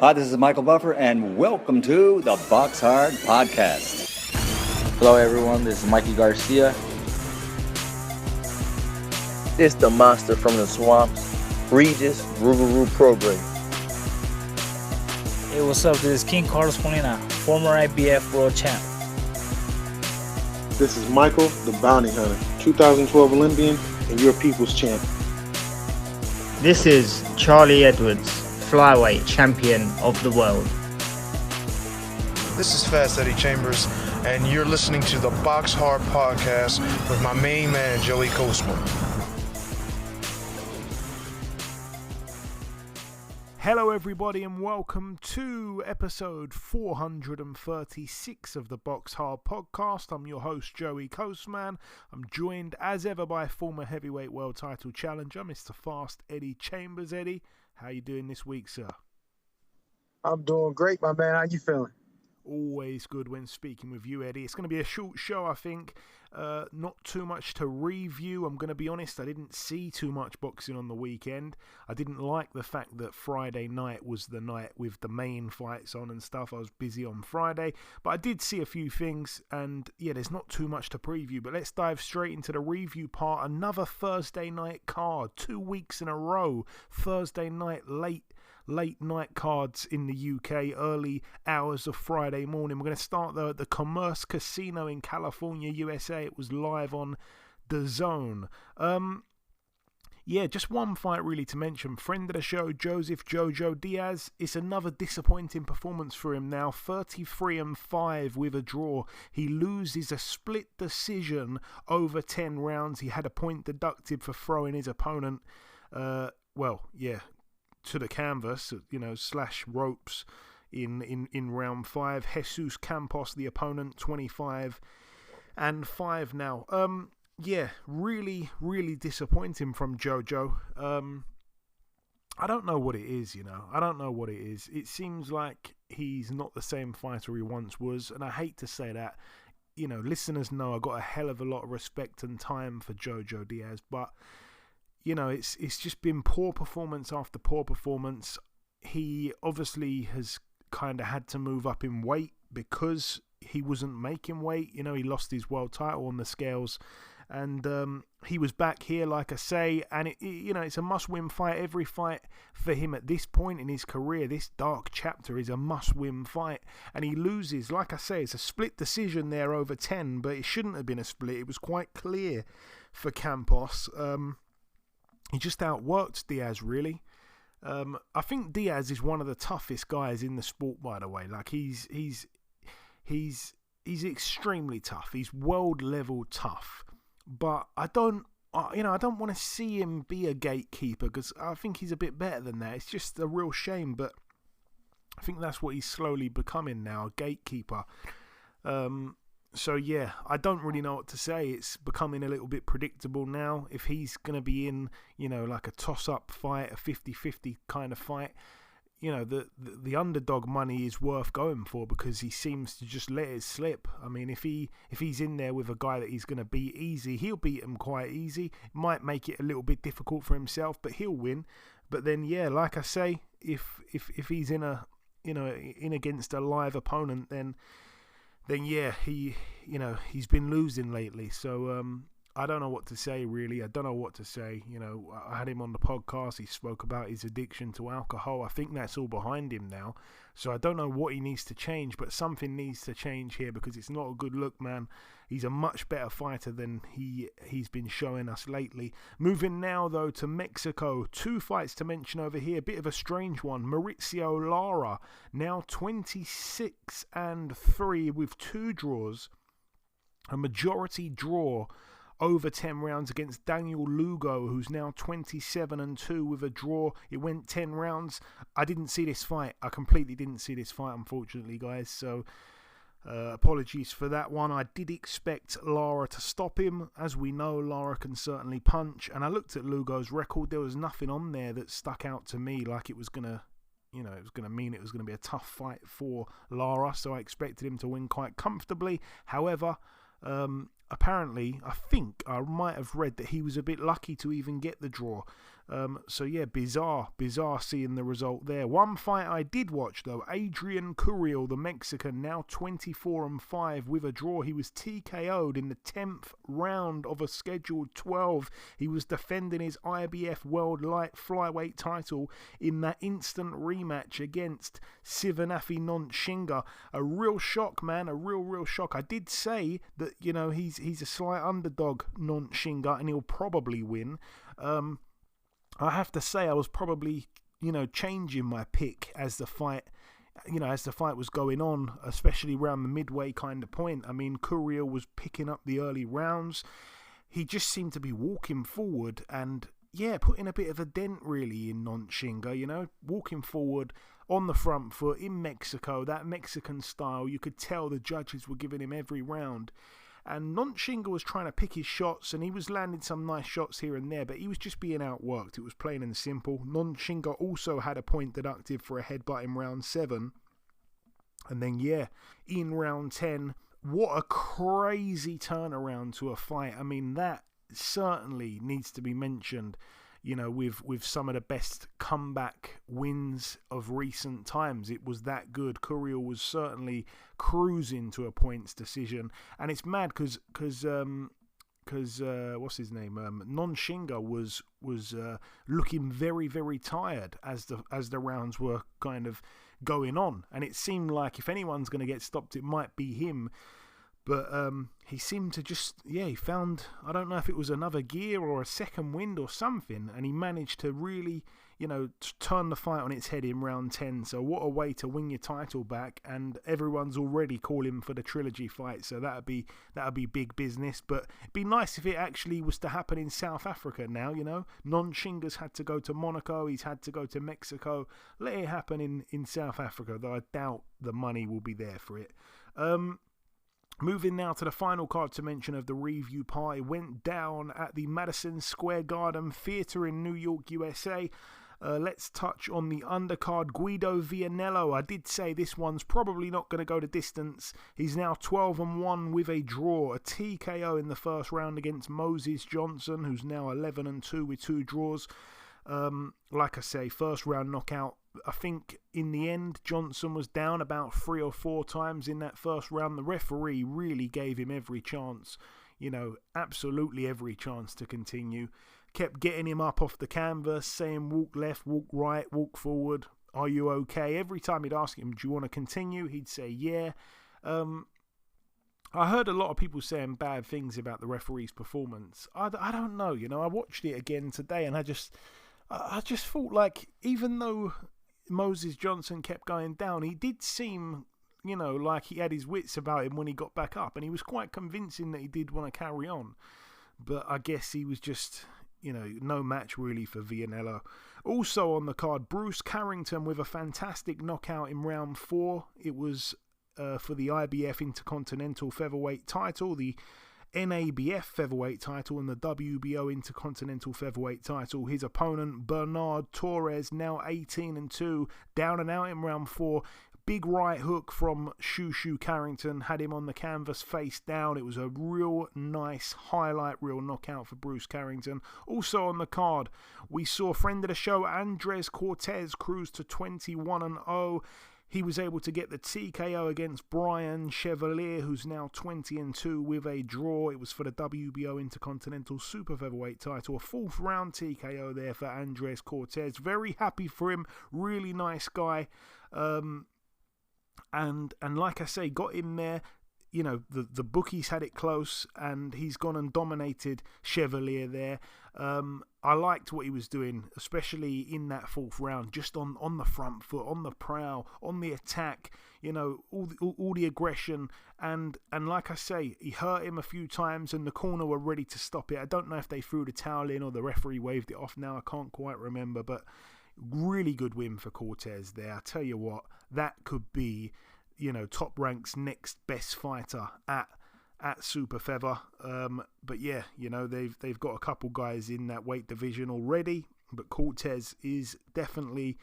Hi, this is Michael Buffer, and welcome to the BoxHard Podcast. Hello, everyone. This is Mikey Garcia. This the monster from the swamps, Regis Rougarou Program. Hey, what's up? This is King Carlos Molina, former IBF world champ. This is Michael, the Bounty Hunter, 2012 Olympian and your people's champ. This is Charlie Edwards, flyweight champion of the world. This is Fast Eddie Chambers, and you're listening to the BoxHard Podcast with my main man, Joey Coastman. Hello everybody and welcome to episode 436 of the BoxHard Podcast. I'm your host Joey Coastman. I'm joined as ever by former heavyweight world title challenger Mr. Fast Eddie Chambers. Eddie, how you doing this week, sir? I'm doing great, my man. How you feeling? Always good when speaking with you, Eddie. It's going to be a short show, I think. Not too much to review. I'm going to be honest, I didn't see too much boxing on the weekend. I didn't like the fact that Friday night was the night with the main fights on and stuff. I was busy on Friday, but I did see a few things, and yeah, there's not too much to preview, but let's dive straight into the review part. Another Thursday night card, 2 weeks in a row. Thursday night late night cards in the UK, early hours of Friday morning. We're going to start the Commerce Casino in California, USA. It was live on DAZN. Just one fight really to mention. Friend of the show, Joseph Jojo Diaz. It's another disappointing performance for him now. 33-5 with a draw. He loses a split decision over 10 rounds. He had a point deducted for throwing his opponent, to the canvas, slash ropes in round 5. Jesus Campos, the opponent, 25-5 now. Really, really disappointing from Jojo. I don't know what it is, I don't know what it is. It seems like he's not the same fighter he once was, and I hate to say that. Listeners know I got a hell of a lot of respect and time for Jojo Diaz, but it's just been poor performance after poor performance. He obviously has kind of had to move up in weight because he wasn't making weight. He lost his world title on the scales, and he was back here, like I say, and it's a must-win fight. Every fight for him at this point in his career, this dark chapter, is a must-win fight, and he loses. Like I say, it's a split decision there over 10, but it shouldn't have been a split. It was quite clear for Campos. He just outworked Diaz, really. I think Diaz is one of the toughest guys in the sport, by the way. Like he's extremely tough. He's world level tough. But I don't want to see him be a gatekeeper, because I think he's a bit better than that. It's just a real shame, but I think that's what he's slowly becoming now, a gatekeeper. So yeah, I don't really know what to say. It's becoming a little bit predictable now. If he's going to be in, like a toss-up fight, a 50-50 kind of fight, the underdog money is worth going for, because he seems to just let it slip. I mean, if he's in there with a guy that he's going to beat easy, he'll beat him quite easy. Might make it a little bit difficult for himself, but he'll win. But then, yeah, like I say, if he's in against a live opponent, then yeah, he's been losing lately. So I don't know what to say, really. I don't know what to say. I had him on the podcast. He spoke about his addiction to alcohol. I think that's all behind him now. So I don't know what he needs to change, but something needs to change here, because it's not a good look, man. He's a much better fighter than he's been showing us lately. Moving now, though, to Mexico. 2 fights to mention over here. Bit of a strange one. Mauricio Lara, now 26-3 with 2 draws. A majority draw over 10 rounds against Daniel Lugo, who's now 27-2 with a draw. It went 10 rounds. I didn't see this fight. I completely didn't see this fight, unfortunately, guys. So apologies for that one. I did expect Lara to stop him. As we know, Lara can certainly punch. And I looked at Lugo's record. There was nothing on there that stuck out to me like it was going to, it was going to mean it was going to be a tough fight for Lara. So I expected him to win quite comfortably. However, apparently, I think I might have read that he was a bit lucky to even get the draw. So yeah, bizarre seeing the result there. One fight I did watch though, Adrian Curiel, the Mexican, now 24-5 with a draw. He was TKO'd in the 10th round of a scheduled 12. He was defending his IBF World Light Flyweight title in that instant rematch against Sivanafi Nonshinga. A real shock, man, a real shock. I did say that, you know, he's a slight underdog, Nonshinga, and he'll probably win. I have to say I was probably, you know, changing my pick as the fight was going on, especially around the midway kind of point. I mean, Curiel was picking up the early rounds. He just seemed to be walking forward and, yeah, putting a bit of a dent really in Nonshinga, you know, walking forward on the front foot in Mexico, that Mexican style. You could tell the judges were giving him every round. And Nonshinga was trying to pick his shots, and he was landing some nice shots here and there, but he was just being outworked. It was plain and simple. Nonshinga also had a point deducted for a headbutt in round 7. And then, yeah, in round 10, what a crazy turnaround to a fight. I mean, that certainly needs to be mentioned, you know, with some of the best comeback wins of recent times. It was that good. Curiel was certainly cruising to a points decision, and it's mad because what's his name? Nonshinga was looking very, very tired as the rounds were kind of going on, and it seemed like if anyone's going to get stopped, it might be him. But he seemed to just, he found, I don't know if it was another gear or a second wind or something, and he managed to really, you know, turn the fight on its head in round 10. So what a way to win your title back, and everyone's already calling for the trilogy fight, so that'd be big business. But it'd be nice if it actually was to happen in South Africa now, you know. Nonshinga's had to go to Monaco, he's had to go to Mexico. Let it happen in South Africa, though I doubt the money will be there for it. Moving now to the final card to mention of the review party, went down at the Madison Square Garden Theatre in New York, USA. Let's touch on the undercard, Guido Vianello. I did say this one's probably not going to go the distance. He's now 12-1 with a draw, a TKO in the first round against Moses Johnson, who's now 11-2 with 2 draws. Like I say, first round knockout. I think in the end Johnson was down about 3 or 4 times in that first round. The referee really gave him every chance, you know, absolutely every chance to continue. Kept getting him up off the canvas, saying walk left, walk right, walk forward, are you okay? Every time he'd ask him, do you want to continue, he'd say yeah. I heard a lot of people saying bad things about the referee's performance. I don't know, you know, I watched it again today and I just thought, like, even though Moses Johnson kept going down, he did seem, you know, like he had his wits about him when he got back up, and he was quite convincing that he did want to carry on. But I guess he was just, you know, no match really for Vianello. Also on the card, Bruce Carrington with a fantastic knockout in round 4. It was for the IBF Intercontinental Featherweight title, the NABF Featherweight title, and the WBO Intercontinental Featherweight title. His opponent, Bernard Torres, now 18-2, down and out in round 4. Big right hook from Shushu Carrington, had him on the canvas face down. It was a real nice highlight reel knockout for Bruce Carrington. Also on the card, we saw friend of the show, Andres Cortez, cruise to 21-0. He was able to get the TKO against Brian Chevalier, who's now 20-2 with a draw. It was for the WBO Intercontinental Super Featherweight title. A 4th round TKO there for Andres Cortez. Very happy for him. Really nice guy. And like I say, got him there. You know, the bookies had it close, and he's gone and dominated Chevalier there. I liked what he was doing, especially in that 4th round, just on the front foot, on the prowl, on the attack, you know, all the aggression. And like I say, he hurt him a few times, and the corner were ready to stop it. I don't know if they threw the towel in or the referee waved it off now. I can't quite remember, but really good win for Cortez there. I tell you what, that could be, you know, Top Rank's next best fighter at Super Feather. But yeah, you know, they've got a couple guys in that weight division already, but Cortez is definitely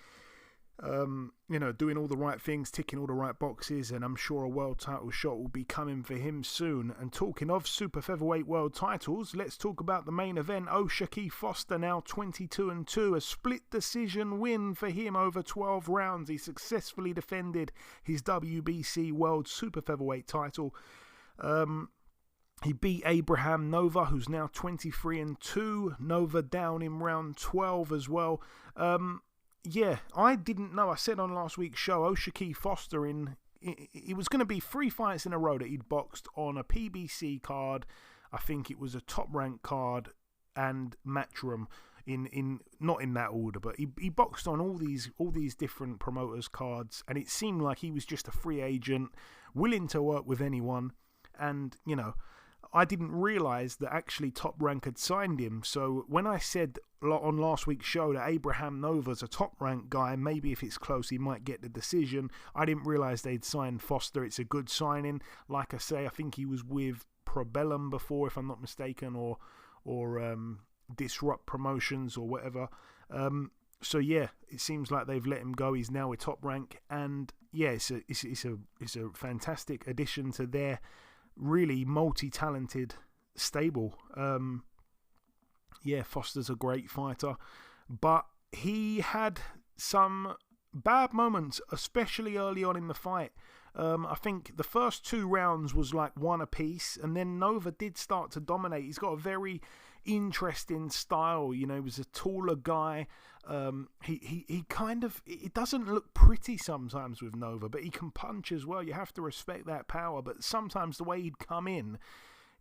doing all the right things, ticking all the right boxes, and I'm sure a world title shot will be coming for him soon. And talking of super featherweight world titles, let's talk about the main event. O'Shaquie Foster now 22-2, a split decision win for him over 12 rounds. He successfully defended his WBC world super featherweight title. He beat Abraham Nova, who's now 23-2. Nova down in round 12 as well. Yeah, I didn't know. I said on last week's show, O'Shaquie Foster, it was going to be 3 fights in a row that he'd boxed on a PBC card. I think it was a top-ranked card and Matchroom, not in that order, but he boxed on all these different promoters' cards, and it seemed like he was just a free agent, willing to work with anyone. And I didn't realise that actually Top Rank had signed him. So when I said on last week's show that Abraham Nova's a Top Rank guy, maybe if it's close he might get the decision, I didn't realise they'd signed Foster. It's a good signing. Like I say, I think he was with Probellum before, if I'm not mistaken, or Disrupt Promotions or whatever. So yeah, it seems like they've let him go. He's now with Top Rank, and yeah, it's a fantastic addition to their really multi-talented stable. Foster's a great fighter, but he had some bad moments, especially early on in the fight. I think the first 2 rounds was like one apiece, and then Nova did start to dominate. He's got a very interesting style. He was a taller guy. He kind of, it doesn't look pretty sometimes with Nova, but he can punch as well. You have to respect that power, but sometimes the way he'd come in,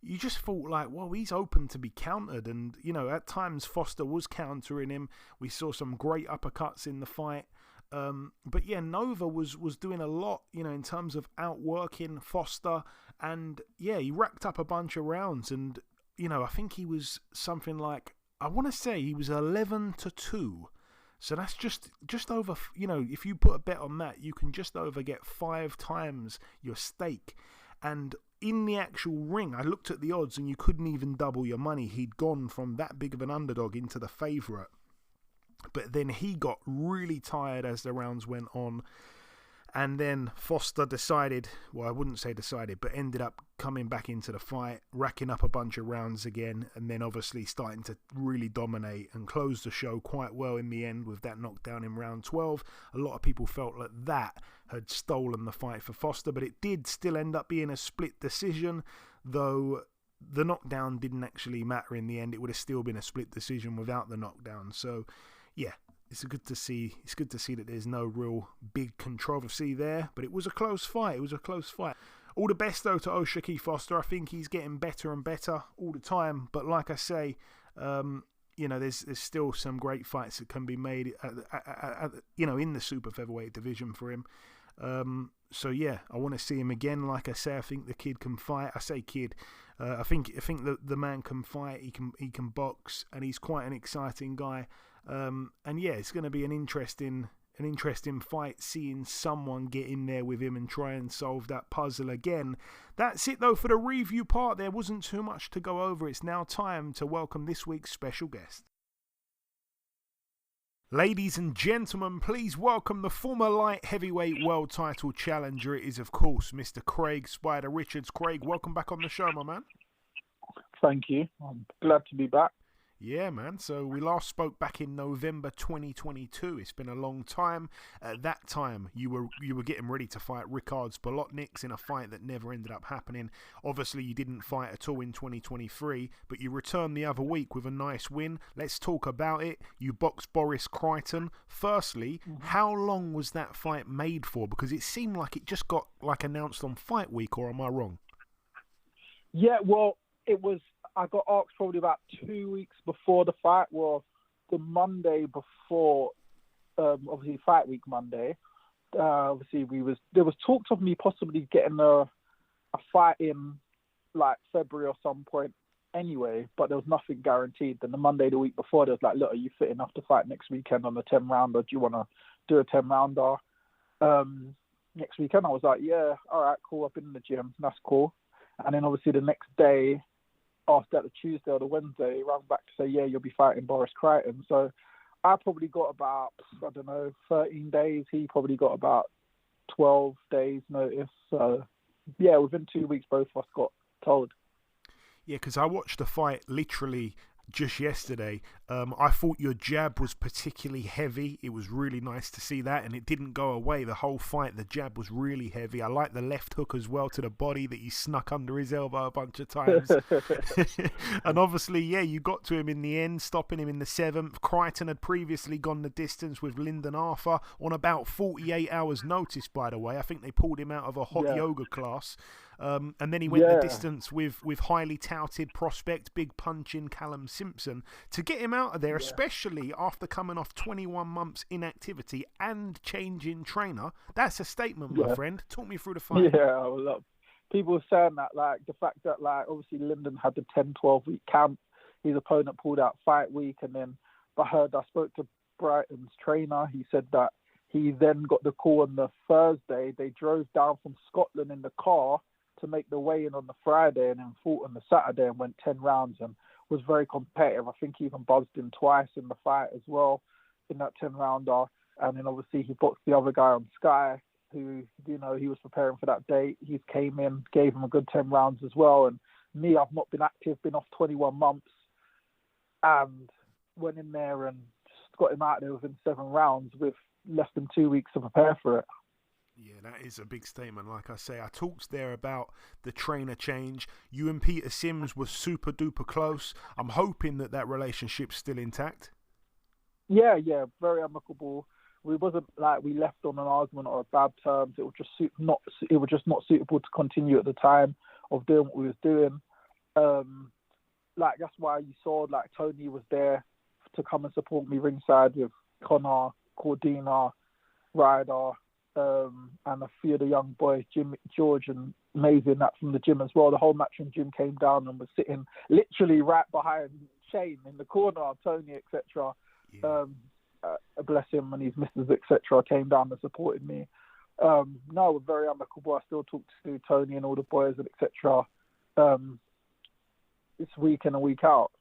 you just thought like, well, he's open to be countered. And, at times Foster was countering him. We saw some great uppercuts in the fight. But yeah, Nova was doing a lot, in terms of outworking Foster. And yeah, he racked up a bunch of rounds. And, I think he was something like, I want to say he was 11-2. So that's just over, if you put a bet on that, you can just over get 5 times your stake. And in the actual ring, I looked at the odds and you couldn't even double your money. He'd gone from that big of an underdog into the favourite. But then he got really tired as the rounds went on. And then Foster decided, well, I wouldn't say decided, but ended up coming back into the fight, racking up a bunch of rounds again, and then obviously starting to really dominate and close the show quite well in the end with that knockdown in round 12. A lot of people felt that had stolen the fight for Foster, but it did still end up being a split decision, though the knockdown didn't actually matter in the end. It would have still been a split decision without the knockdown. So, yeah. It's good to see that there's no real big controversy there, but it was a close fight. All the best, though, to O'Shaquie Foster. I think he's getting better and better all the time. But like I say, there's still some great fights that can be made, in the super featherweight division for him. So yeah, I want to see him again. Like I say, I think the kid can fight. I say kid. I think the man can fight. He can box, and he's quite an exciting guy. And yeah, it's going to be an interesting fight, seeing someone get in there with him and try and solve that puzzle again. That's it though for the review part. There wasn't too much to go over. It's now time to welcome this week's special guest. Ladies and gentlemen, please welcome the former light heavyweight world title challenger. It is, of course, Mr. Craig Spider Richards. Craig, welcome back on the show, my man. Thank you. I'm glad to be back. Yeah, man. So we last spoke back in November 2022. It's been a long time. At that time, you were getting ready to fight Ricards Bolotniks in a fight that never ended up happening. Obviously, you didn't fight at all in 2023, but you returned the other week with a nice win. Let's talk about it. You boxed Boris Crighton. Firstly, how long was that fight made for? Because it seemed like it just got announced on Fight Week, or am I wrong? Yeah, well, it was. I got asked probably about 2 weeks before the fight, well, the Monday before, obviously Fight Week Monday. Obviously there was talks of me possibly getting a fight in like February or some point anyway, but there was nothing guaranteed. Then the Monday the week before, there was like, look, are you fit enough to fight next weekend on the 10-rounder? Do you want to do a 10-rounder next weekend? I was like, yeah, all right, cool. I've been in the gym. That's cool. And then obviously the next day, after the Tuesday or the Wednesday, he rang back to say, yeah, you'll be fighting Boris Crighton. So I probably got about, 13 days. He probably got about 12 days notice. So, yeah, within 2 weeks, both of us got told. Yeah, because I watched the fight literally just yesterday. I thought your jab was particularly heavy. It was really nice to see that, and it didn't go away the whole fight. The jab was really heavy. I like the left hook as well to the body that he snuck under his elbow a bunch of times. And obviously, yeah, you got to him in the end, stopping him in the 7th. Crighton had previously gone the distance with Lyndon Arthur on about 48 hours notice, by the way. I think they pulled him out of a hot yoga class. And then he went the distance with highly touted prospect, big punching Callum Simpson. To get him out of there, especially after coming off 21 months inactivity and changing trainer, that's a statement, my friend. Talk me through the fight. Yeah, well, people were saying that, like, the fact that, like, obviously Lyndon had the 10-12 week camp. His opponent pulled out fight week, and then I spoke to Brighton's trainer. He said that he then got the call on the Thursday. They drove down from Scotland in the car to make the weigh-in on the Friday, and then fought on the Saturday and went 10 rounds and was very competitive. I think he even buzzed him twice in the fight as well in that 10-rounder. And then obviously he boxed the other guy on Sky who, he was preparing for that date. He came in, gave him a good 10 rounds as well. And me, I've not been active, been off 21 months, and went in there and just got him out there within 7 rounds with less than 2 weeks to prepare for it. Yeah, that is a big statement. Like I say, I talked there about the trainer change. You and Peter Sims were super duper close. I'm hoping that relationship's still intact. Yeah, very amicable. We wasn't like we left on an argument or bad terms. It was just not suitable to continue at the time of doing what we was doing. Like that's why you saw like Tony was there to come and support me ringside with Connor, Cordina, Ryder. And a few of the young boys, Jim, George and Maven, that from the gym as well. The whole matchroom gym came down and was sitting literally right behind Shane in the corner, Tony, etc. Yeah. Bless him and his missus, etc. came down and supported me. No, we're very amicable. I still talk to Tony and all the boys and etc. It's week in and week out.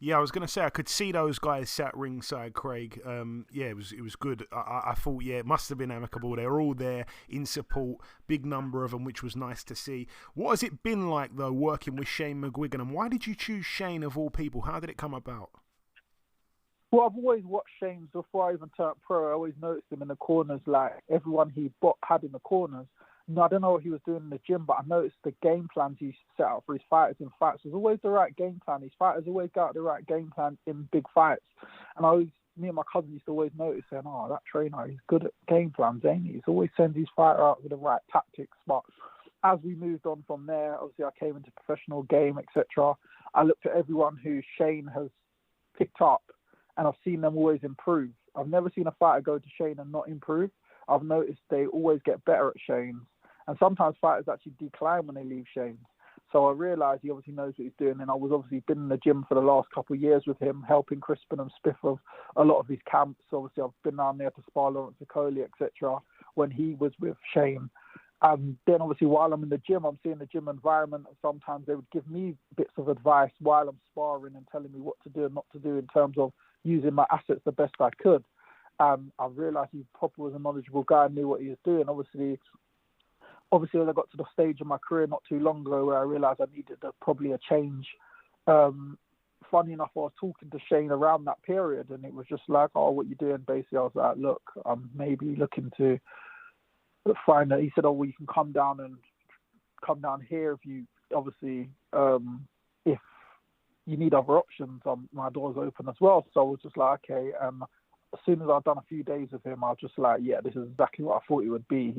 Yeah, I was going to say, I could see those guys sat ringside, Craig. Yeah, it was good. I thought, yeah, it must have been amicable. They were all there in support, big number of them, which was nice to see. What has it been like, though, working with Shane McGuigan? And why did you choose Shane of all people? How did it come about? Well, I've always watched Shane before I even turned pro. I always noticed him in the corners, like everyone he had in the corners. No, I don't know what he was doing in the gym, but I noticed the game plans he set out for his fighters in fights was always the right game plan. His fighters always got the right game plan in big fights. And me and my cousin used to always notice saying, oh, that trainer, he's good at game plans, ain't he? He's always sends his fighter out with the right tactics. But as we moved on from there, obviously I came into professional game, etc. I looked at everyone who Shane has picked up, and I've seen them always improve. I've never seen a fighter go to Shane and not improve. I've noticed they always get better at Shane's. And sometimes fighters actually decline when they leave Shane's. So I realised he obviously knows what he's doing. And I was obviously been in the gym for the last couple of years with him, helping Crispin and Spiff of a lot of his camps. Obviously, I've been down there to spar Lawrence Okoli, etc. when he was with Shane. And then obviously while I'm in the gym, I'm seeing the gym environment. And sometimes they would give me bits of advice while I'm sparring and telling me what to do and not to do in terms of using my assets the best I could. And I realised he probably was a knowledgeable guy and knew what he was doing. Obviously, when I got to the stage of my career not too long ago where I realised I needed probably a change. Funny enough, I was talking to Shane around that period, and it was just like, oh, what you doing? Basically, I was like, look, I'm maybe looking to find that. He said, oh, well, you can come down here if you, obviously, if you need other options, my door's open as well. So I was just like, okay. As soon as I've done a few days with him, I was just like, yeah, this is exactly what I thought he would be.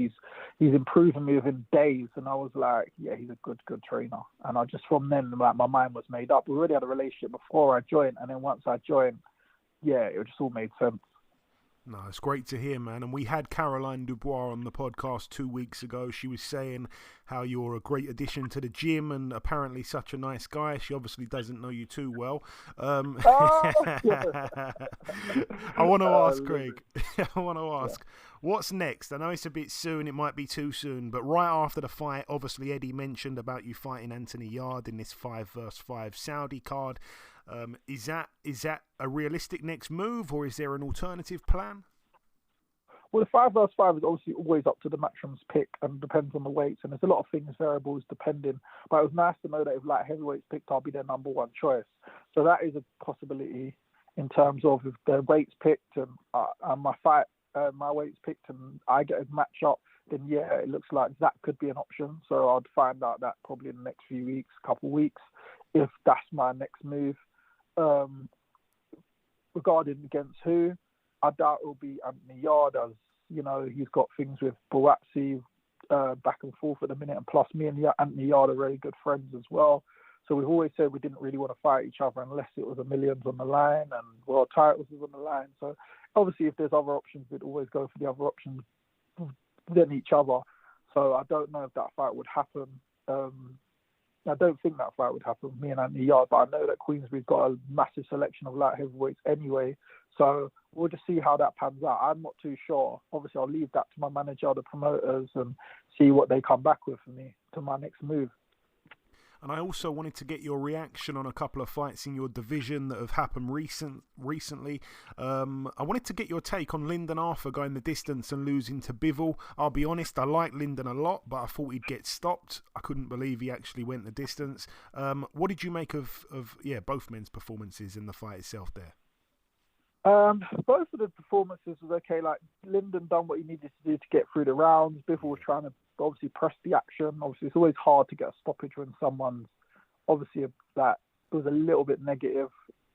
He's improving me within days, and I was like, yeah, he's a good trainer. And I just from then, like, my mind was made up. We already had a relationship before I joined, and then once I joined, yeah, it just all made sense. No, it's great to hear, man. And we had Caroline Dubois on the podcast 2 weeks ago. She was saying how you're a great addition to the gym and apparently such a nice guy. She obviously doesn't know you too well. I want to ask, Craig, what's next? I know it's a bit soon. It might be too soon. But right after the fight, obviously Eddie mentioned about you fighting Anthony Yarde in this 5 vs 5 Saudi card. Is that a realistic next move, or is there an alternative plan? Well, the 5 versus 5 is obviously always up to the matchroom's pick and depends on the weights. And there's a lot of things, variables depending. But it was nice to know that if light heavyweights picked, I'll be their number one choice. So that is a possibility in terms of if their weights picked and my weights picked and I get a match up, then yeah, it looks like that could be an option. So I'd find out that probably in the next few weeks, couple of weeks, if that's my next move. Regarding against who, I doubt it'll be Anthony Yarde, as you know, he's got things with Buatsi back and forth at the minute, and plus me and Anthony Yarde are very good friends as well. So we've always said we didn't really want to fight each other unless it was a millions on the line and world titles was on the line. So obviously if there's other options, we'd always go for the other options than each other. So I don't know if that fight would happen. I don't think that fight would happen, me and Anthony Yarde, but I know that Queensbury's got a massive selection of light heavyweights anyway. So we'll just see how that pans out. I'm not too sure. Obviously, I'll leave that to my manager, the promoters, and see what they come back with for me to my next move. And I also wanted to get your reaction on a couple of fights in your division that have happened recently. I wanted to get your take on Lyndon Arthur going the distance and losing to Bivol. I'll be honest, I like Lyndon a lot, but I thought he'd get stopped. I couldn't believe he actually went the distance. What did you make of both men's performances in the fight itself there? Both of the performances was okay. Like Lyndon done what he needed to do to get through the rounds. Bivol was trying to obviously press the action. Obviously, it's always hard to get a stoppage when someone's obviously that it was a little bit negative.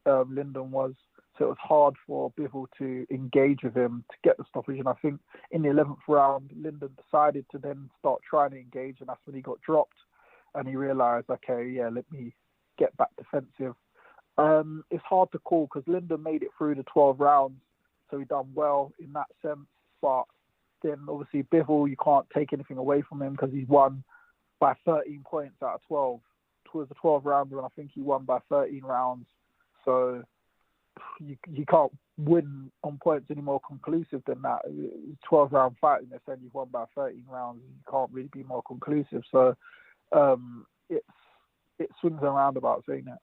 Lyndon was, so it was hard for Bivol to engage with him to get the stoppage. And I think in the 11th round, Lyndon decided to then start trying to engage, and that's when he got dropped. And he realised, okay, yeah, let me get back defensive. It's hard to call because Lyndon made it through the 12 rounds, so he done well in that sense. But then obviously Bivol, you can't take anything away from him because he's won by 13 points out of 12. Towards the 12 rounder, and I think he won by 13 rounds. So you can't win on points any more conclusive than that. It's 12 round fight, and they're saying you've won by 13 rounds. You can't really be more conclusive. So it swings and roundabouts, ain't it?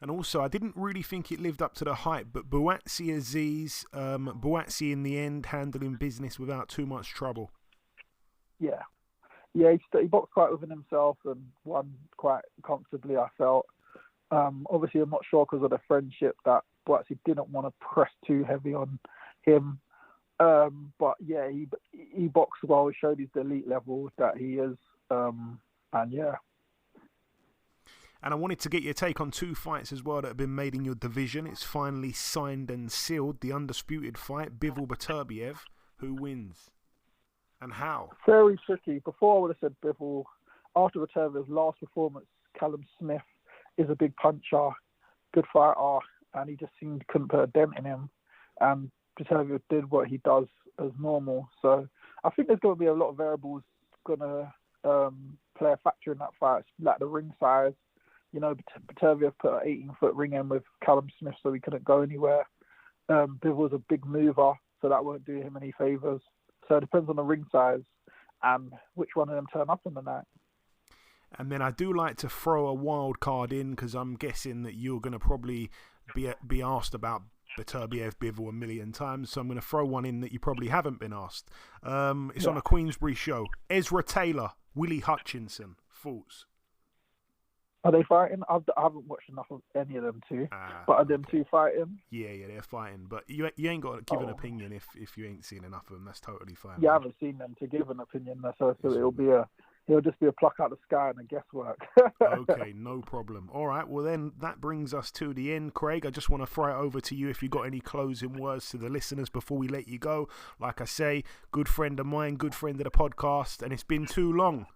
And also, I didn't really think it lived up to the hype, but Buatsi Azeez, Buatsi in the end handling business without too much trouble. Yeah, he boxed quite within himself and won quite comfortably, I felt. Obviously, I'm not sure because of the friendship that Buatsi didn't want to press too heavy on him. But yeah, he boxed well. He showed his elite level that he is. And yeah. And I wanted to get your take on two fights as well that have been made in your division. It's finally signed and sealed. The undisputed fight, Bivol Beterbiev. Who wins? And how? Very tricky. Before I would have said Bivol. After Beterbiev's last performance, Callum Smith is a big puncher, good fighter, and he just couldn't put a dent in him. And Beterbiev did what he does as normal. So I think there's going to be a lot of variables going to play a factor in that fight, like the ring size. You know, Beterbiev put an 18-foot ring in with Callum Smith, so he couldn't go anywhere. Bivol's a big mover, so that won't do him any favours. So it depends on the ring size and which one of them turn up on the night. And then I do like to throw a wild card in because I'm guessing that you're going to probably be asked about Beterbiev Bivol a million times. So I'm going to throw one in that you probably haven't been asked. It's on a Queensbury show. Ezra Taylor, Willie Hutchinson. Thoughts? Are they fighting? I haven't watched enough of any of them two. But are them two fighting? Yeah, they're fighting. But you ain't got to give an opinion if you ain't seen enough of them. That's totally fine. Yeah, I haven't seen them to give an opinion. So it'll just be a pluck out of the sky and a guesswork. Okay, no problem. All right, well then that brings us to the end, Craig. I just want to throw it over to you if you got any closing words to the listeners before we let you go. Like I say, good friend of mine, good friend of the podcast, and it's been too long.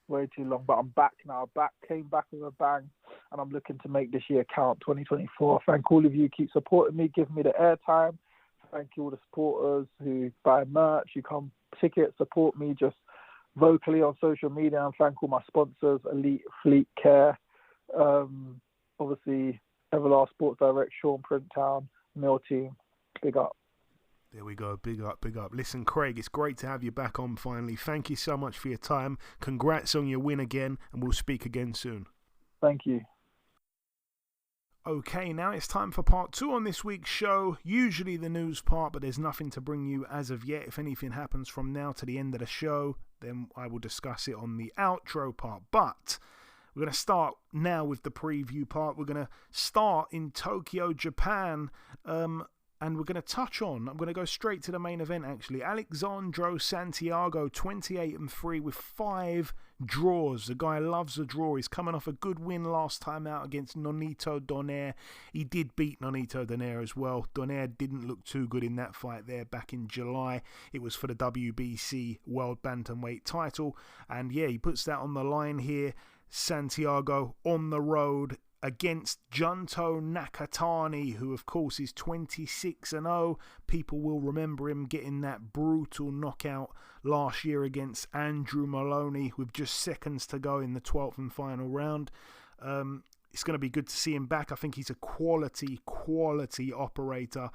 Way too long, but I'm back now. Came back with a bang, and I'm looking to make this year count, 2024. Thank all of you, keep supporting me, giving me the airtime. Thank you all the supporters who buy merch, you come tickets, support me just vocally on social media, and thank all my sponsors, Elite Fleet Care, obviously Everlast Sports Direct, Sean Printtown, Mill Team. Big up. There we go. Big up, big up. Listen, Craig, it's great to have you back on finally. Thank you so much for your time. Congrats on your win again, and we'll speak again soon. Thank you. Okay, now it's time for part 2 on this week's show. Usually the news part, but there's nothing to bring you as of yet. If anything happens from now to the end of the show, then I will discuss it on the outro part. But we're going to start now with the preview part. We're going to start in Tokyo, Japan, and we're going to touch on, I'm going to go straight to the main event actually. Alexandre Santiago, 28-3 with 5 draws. The guy loves a draw. He's coming off a good win last time out against Nonito Donaire. He did beat Nonito Donaire as well. Donaire didn't look too good in that fight there back in July. It was for the WBC World Bantamweight title. And yeah, he puts that on the line here. Santiago on the road against Junto Nakatani, who of course is 26-0. People will remember him getting that brutal knockout last year against Andrew Maloney with just seconds to go in the 12th and final round. It's going to be good to see him back. I think he's a quality operator.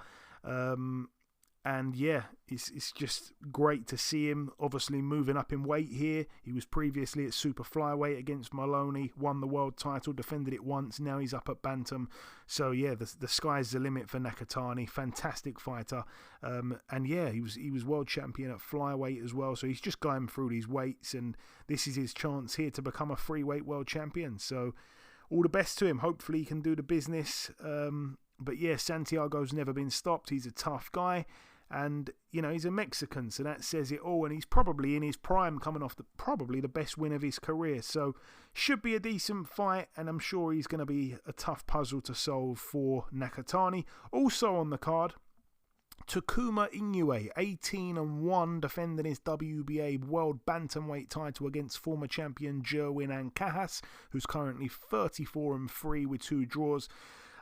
And yeah, it's just great to see him obviously moving up in weight here. He was previously at super flyweight against Maloney, won the world title, defended it once. Now he's up at bantam. So yeah, the sky's the limit for Nakatani. Fantastic fighter. And yeah, he was world champion at flyweight as well. So he's just going through these weights, and this is his chance here to become a freeweight world champion. So all the best to him. Hopefully he can do the business. But yeah, Santiago's never been stopped. He's a tough guy. And, you know, he's a Mexican, so that says it all. And he's probably in his prime, coming off probably the best win of his career. So, should be a decent fight, and I'm sure he's going to be a tough puzzle to solve for Nakatani. Also on the card, Takuma Inoue, 18-1, defending his WBA World Bantamweight title against former champion Jerwin Ancajas, who's currently 34-3 with 2 draws.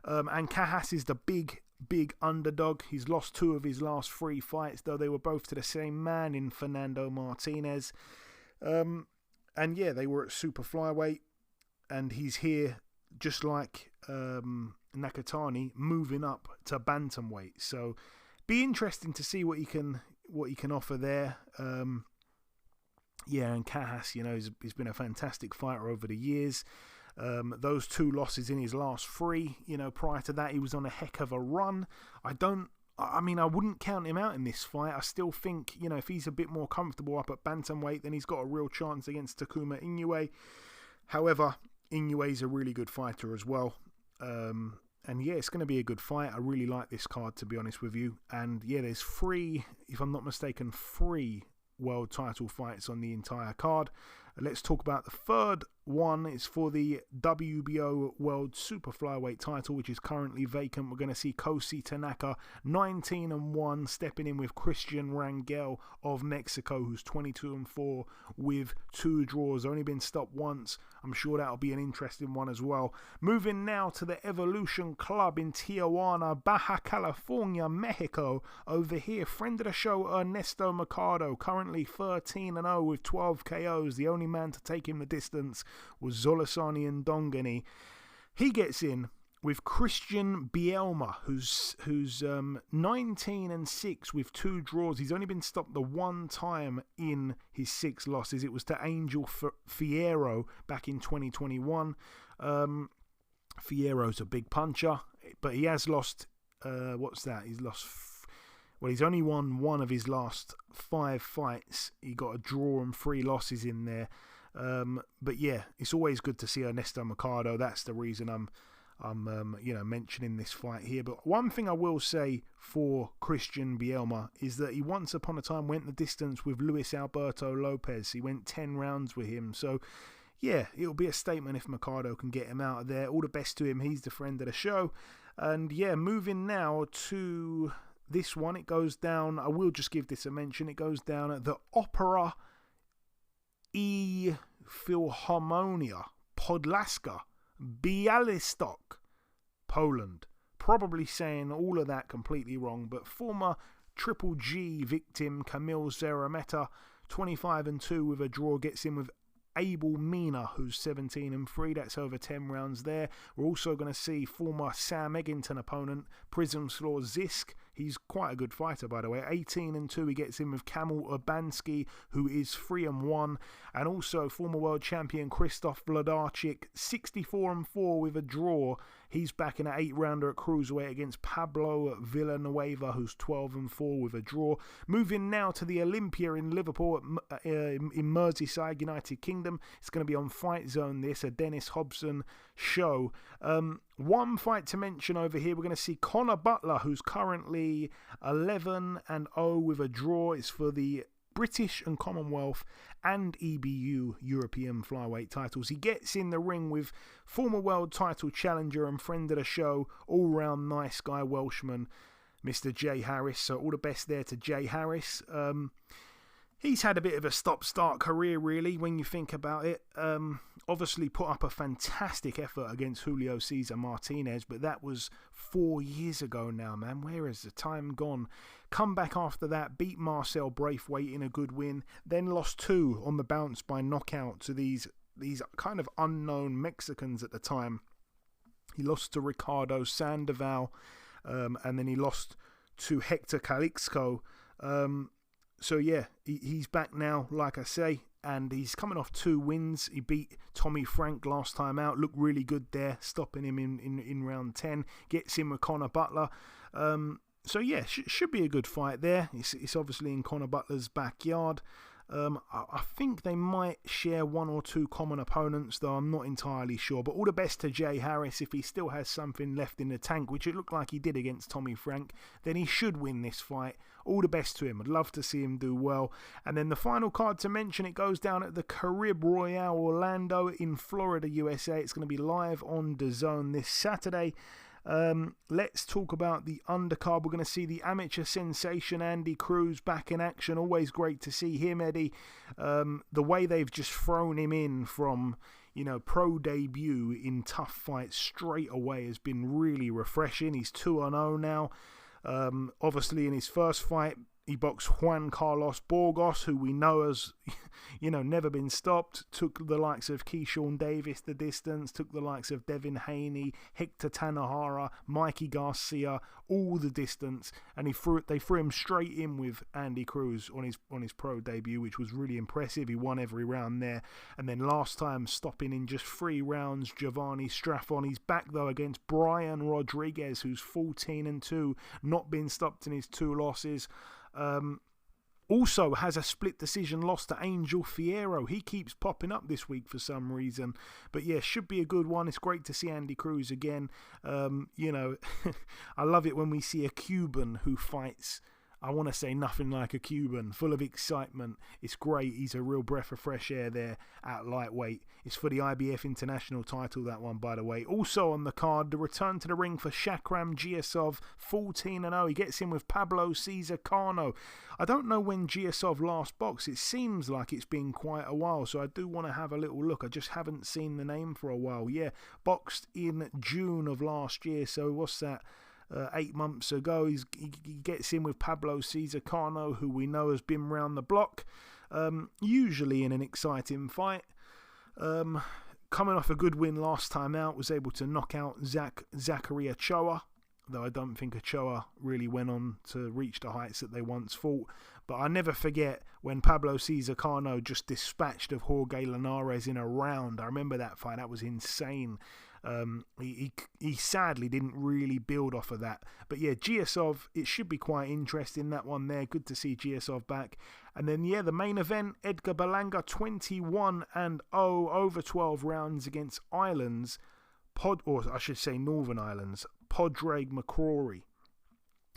Ancajas is the big underdog. He's lost 2 of his last 3 fights, though they were both to the same man in Fernando Martinez. And yeah, they were at super flyweight, and he's here just like Nakatani, moving up to bantamweight. So be interesting to see what he can offer there. Yeah, and Cajas, you know, he's been a fantastic fighter over the years. Those 2 losses in his last 3, you know, prior to that he was on a heck of a run. I wouldn't count him out in this fight. I still think, you know, if he's a bit more comfortable up at bantamweight, then he's got a real chance against Takuma Inoue. However, Inoue's a really good fighter as well. And yeah, it's going to be a good fight. I really like this card, to be honest with you. And yeah, there's 3, if I'm not mistaken, 3 world title fights on the entire card. Let's talk about the third one. It's for the WBO World Super Flyweight title, which is currently vacant. We're going to see Kosi Tanaka, 19-1, stepping in with Christian Rangel of Mexico, who's 22-4 with 2 draws. Only been stopped once. I'm sure that'll be an interesting one as well. Moving now to the Evolution Club in Tijuana, Baja California, Mexico. Over here, friend of the show, Ernesto Mercado, currently 13-0 with 12 KOs. The only man to take him the distance was Zolasani and Dongani. He gets in with Christian Bielma, who's 19-6 with 2 draws. He's only been stopped the 1 time in his 6 losses. It was to Angel Fierro back in 2021. Fierro's a big puncher, but he has lost. He's only won 1 of his last 5 fights. He got a draw and 3 losses in there. But yeah, it's always good to see Ernesto Mercado. That's the reason I'm mentioning this fight here. But one thing I will say for Christian Bielma is that he once upon a time went the distance with Luis Alberto Lopez. He went 10 rounds with him. So yeah, it'll be a statement if Mercado can get him out of there. All the best to him. He's the friend of the show. And yeah, moving now to this one. It goes down, I will just give this a mention, it goes down at the Opera Philharmonia Podlaska, Białystok, Poland. Probably saying all of that completely wrong, but former Triple G victim Kamil Zerameta, 25-2 with a draw, gets in with Abel Mina, who's 17-3. That's over 10 rounds there. We're also going to see former Sam Eggington opponent Prismslaw Zisk. He's quite a good fighter, by the way. 18-2. He gets in with Kamil Urbanski, who is 3-1. And also former world champion Krzysztof Wlodarczyk, 64-4 with a draw. He's back in an 8-rounder at cruiserweight against Pablo Villanueva, who's 12-4 with a draw. Moving now to the Olympia in Liverpool, in Merseyside, United Kingdom. It's going to be on Fight Zone, this, a Dennis Hobson show. One fight to mention over here, we're going to see Conor Butler, who's currently 11-0 with a draw. It's for the British and Commonwealth and EBU European flyweight titles. He gets in the ring with former world title challenger and friend of the show, all-round nice guy Welshman, Mr. Jay Harris. So all the best there to Jay Harris. He's had a bit of a stop-start career, really, when you think about it. Obviously put up a fantastic effort against Julio Cesar Martinez, but that was 4 years ago now, man. Where has the time gone? Come back after that, beat Marcel Braithwaite in a good win, then lost 2 on the bounce by knockout to these kind of unknown Mexicans at the time. He lost to Ricardo Sandoval, and then he lost to Hector Calixto. So yeah, he's back now, like I say, and he's coming off 2 wins. He beat Tommy Frank last time out, looked really good there, stopping him in round 10. Gets in with Conor Butler. So yeah, should be a good fight there. It's obviously in Conor Butler's backyard. I think they might share 1 or 2 common opponents, though I'm not entirely sure. But all the best to Jay Harris. If he still has something left in the tank, which it looked like he did against Tommy Frank, then he should win this fight. All the best to him. I'd love to see him do well. And then the final card to mention, it goes down at the Carib Royale Orlando in Florida, USA. It's going to be live on DAZN this Saturday. Let's talk about the undercard. We're going to see the amateur sensation Andy Cruz back in action. Always great to see him, Eddie. The way they've just thrown him in from, pro debut in tough fights straight away has been really refreshing. He's 2-0 now. Obviously in his first fight, he boxed Juan Carlos Burgos, who we know has, never been stopped. Took the likes of Keyshawn Davis the distance. Took the likes of Devin Haney, Hector Tanahara, Mikey Garcia, all the distance. And they threw him straight in with Andy Cruz on his pro debut, which was really impressive. He won every round there. And then last time, stopping in just 3 rounds, Giovanni Straffon. He's back though against Brian Rodriguez, who's 14-2, not been stopped in his 2 losses. Also has a split decision loss to Angel Fierro. He keeps popping up this week for some reason. But yeah, should be a good one. It's great to see Andy Cruz again. I love it when we see a Cuban who fights, I want to say nothing like a Cuban, full of excitement. It's great. He's a real breath of fresh air there at lightweight. It's for the IBF International title, that one, by the way. Also on the card, the return to the ring for Shakram Giasov, 14-0. He gets in with Pablo Cesar Cano. I don't know when Giasov last boxed. It seems like it's been quite a while, so I do want to have a little look. I just haven't seen the name for a while. Yeah, boxed in June of last year, so what's that? 8 months ago. He gets in with Pablo Cesar Cano, who we know has been round the block, usually in an exciting fight. Coming off a good win last time out, was able to knock out Zachary Ochoa, though I don't think Ochoa really went on to reach the heights that they once thought. But I never forget when Pablo Cesar Cano just dispatched of Jorge Linares in a round. I remember that fight. That was insane. He sadly didn't really build off of that. But yeah, Giasov, it should be quite interesting, that one there. Good to see Giasov back. And then, yeah, the main event, Edgar Berlanga, 21-0 over 12 rounds against Northern Ireland's Padraig McCrory.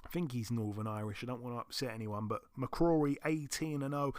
I think he's Northern Irish. I don't want to upset anyone, but McCrory, 18-0.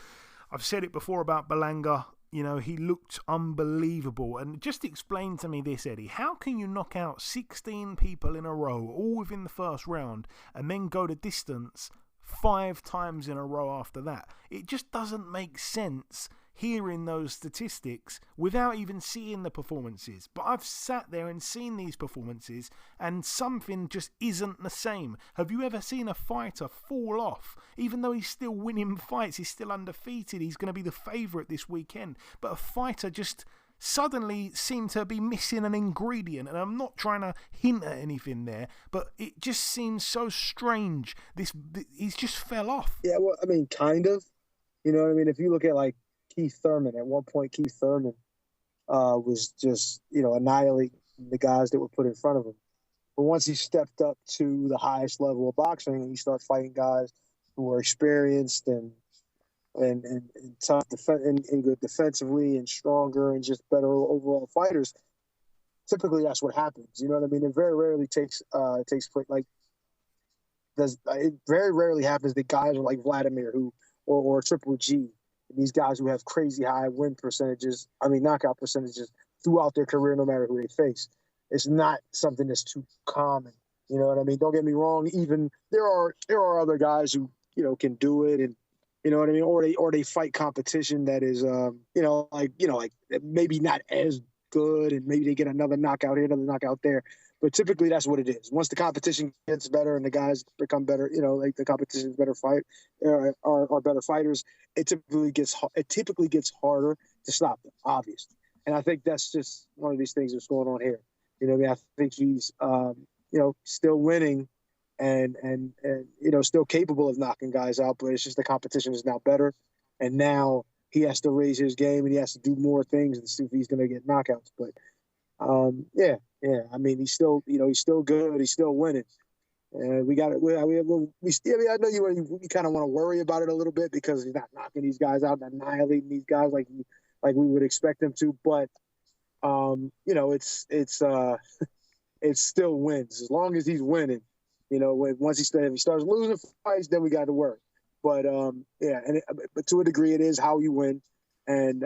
I've said it before about Berlanga. He looked unbelievable. And just explain to me this, Eddie. How can you knock out 16 people in a row, all within the first round, and then go the distance 5 times in a row after that? It just doesn't make sense hearing those statistics without even seeing the performances. But I've sat there and seen these performances, and something just isn't the same. Have you ever seen a fighter fall off? Even though he's still winning fights, he's still undefeated, he's going to be the favourite this weekend. But a fighter just suddenly seemed to be missing an ingredient. And I'm not trying to hint at anything there, but it just seems so strange. He's just fell off. Yeah, well, I mean, kind of. You know what I mean? If you look at, Keith Thurman, at one point Keith Thurman was just, annihilating the guys that were put in front of him. But once he stepped up to the highest level of boxing and he started fighting guys who were experienced and tough and good defensively and stronger and just better overall fighters, typically that's what happens. You know what I mean? It very rarely takes place like it very rarely happens that guys are like Vladimir or Triple G, these guys who have crazy high knockout percentages throughout their career, no matter who they face. It's not something that's too common. You know what I mean? Don't get me wrong. Even there are other guys who, you know, can do it, and you know what I mean, or they fight competition that is, like maybe not as good, and maybe they get another knockout here, another knockout there. But typically, that's what it is. Once the competition gets better and the guys become better, you know, like the competition is better are better fighters. It typically gets harder to stop them, obviously. And I think that's just one of these things that's going on here. You know what I mean? I think he's, still winning and still capable of knocking guys out, but it's just the competition is now better. And now he has to raise his game and he has to do more things and see if he's going to get knockouts. But, yeah. I mean, he's still good. He's still winning. And we got it. I know you kind of want to worry about it a little bit because he's not knocking these guys out and annihilating these guys like we would expect him to. But, it still wins as long as he's winning. You know, if he starts losing fights, then we got to worry. But but to a degree, it is how you win, and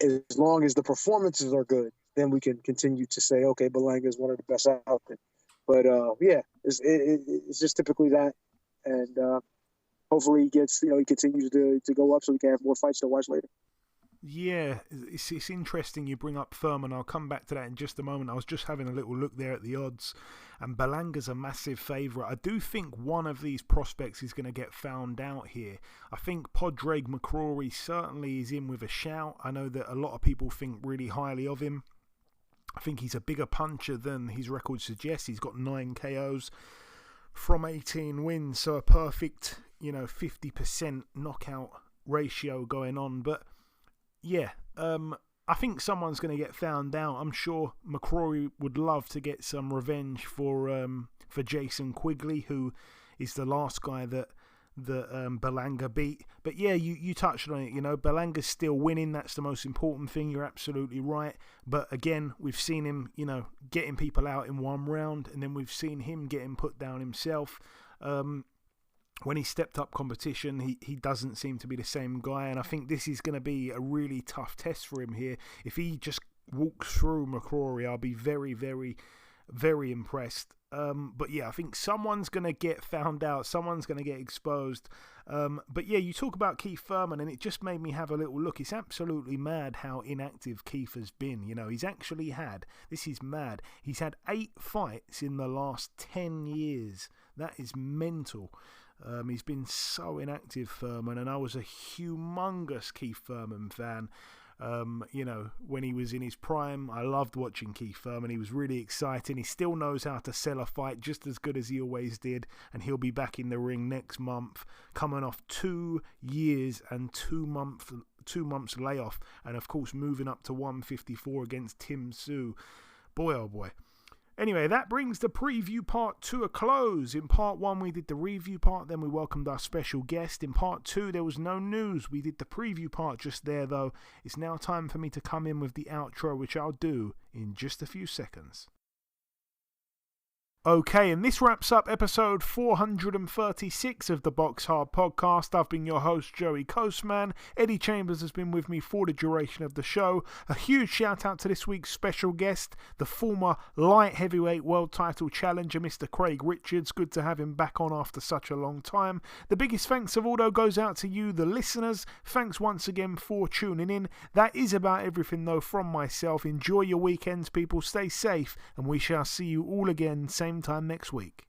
as long as the performances are good, then we can continue to say, okay, Berlanga is one of the best out there. But it's just typically that, and hopefully he continues to go up so we can have more fights to watch later. Yeah, it's interesting you bring up Thurman. I'll come back to that in just a moment. I was just having a little look there at the odds, and Berlanga's a massive favourite. I do think one of these prospects is going to get found out here. I think Padraig McCrory certainly is in with a shout. I know that a lot of people think really highly of him. I think he's a bigger puncher than his record suggests. He's got 9 KOs from 18 wins, so a perfect, 50% knockout ratio going on. But yeah, I think someone's going to get found out. I'm sure McCrory would love to get some revenge for Jason Quigley, who is the last guy that Berlanga beat. But yeah, you touched on it. Berlanga's still winning. That's the most important thing. You're absolutely right. But again, we've seen him, getting people out in one round, and then we've seen him getting put down himself. When he stepped up competition, he doesn't seem to be the same guy, and I think this is going to be a really tough test for him here. If he just walks through McCrory, I'll be very, very, very impressed. But yeah, I think someone's going to get found out. Someone's going to get exposed. But yeah, you talk about Keith Thurman, and it just made me have a little look. It's absolutely mad how inactive Keith has been. He's actually had, this is mad, he's had 8 fights in the last 10 years. That is mental. He's been so inactive, Thurman, and I was a humongous Keith Thurman fan. When he was in his prime, I loved watching Keith Thurman. He was really exciting. He still knows how to sell a fight just as good as he always did, and he'll be back in the ring next month, coming off 2 years and 2 months layoff, and of course moving up to 154 against Tim Tszyu. Boy, oh boy. Anyway, that brings the preview part to a close. In part 1, we did the review part, then we welcomed our special guest. In part 2, there was no news. We did the preview part just there, though. It's now time for me to come in with the outro, which I'll do in just a few seconds. Okay, and this wraps up episode 436 of the BoxHard Podcast. I've been your host, Joey Coastman. Eddie Chambers has been with me for the duration of the show. A huge shout out to this week's special guest, the former light heavyweight world title challenger, Mr. Craig Richards. Good to have him back on after such a long time. The biggest thanks of all, though, goes out to you, the listeners. Thanks once again for tuning in. That is about everything, though, from myself. Enjoy your weekends, people. Stay safe, and we shall see you all again same time next week.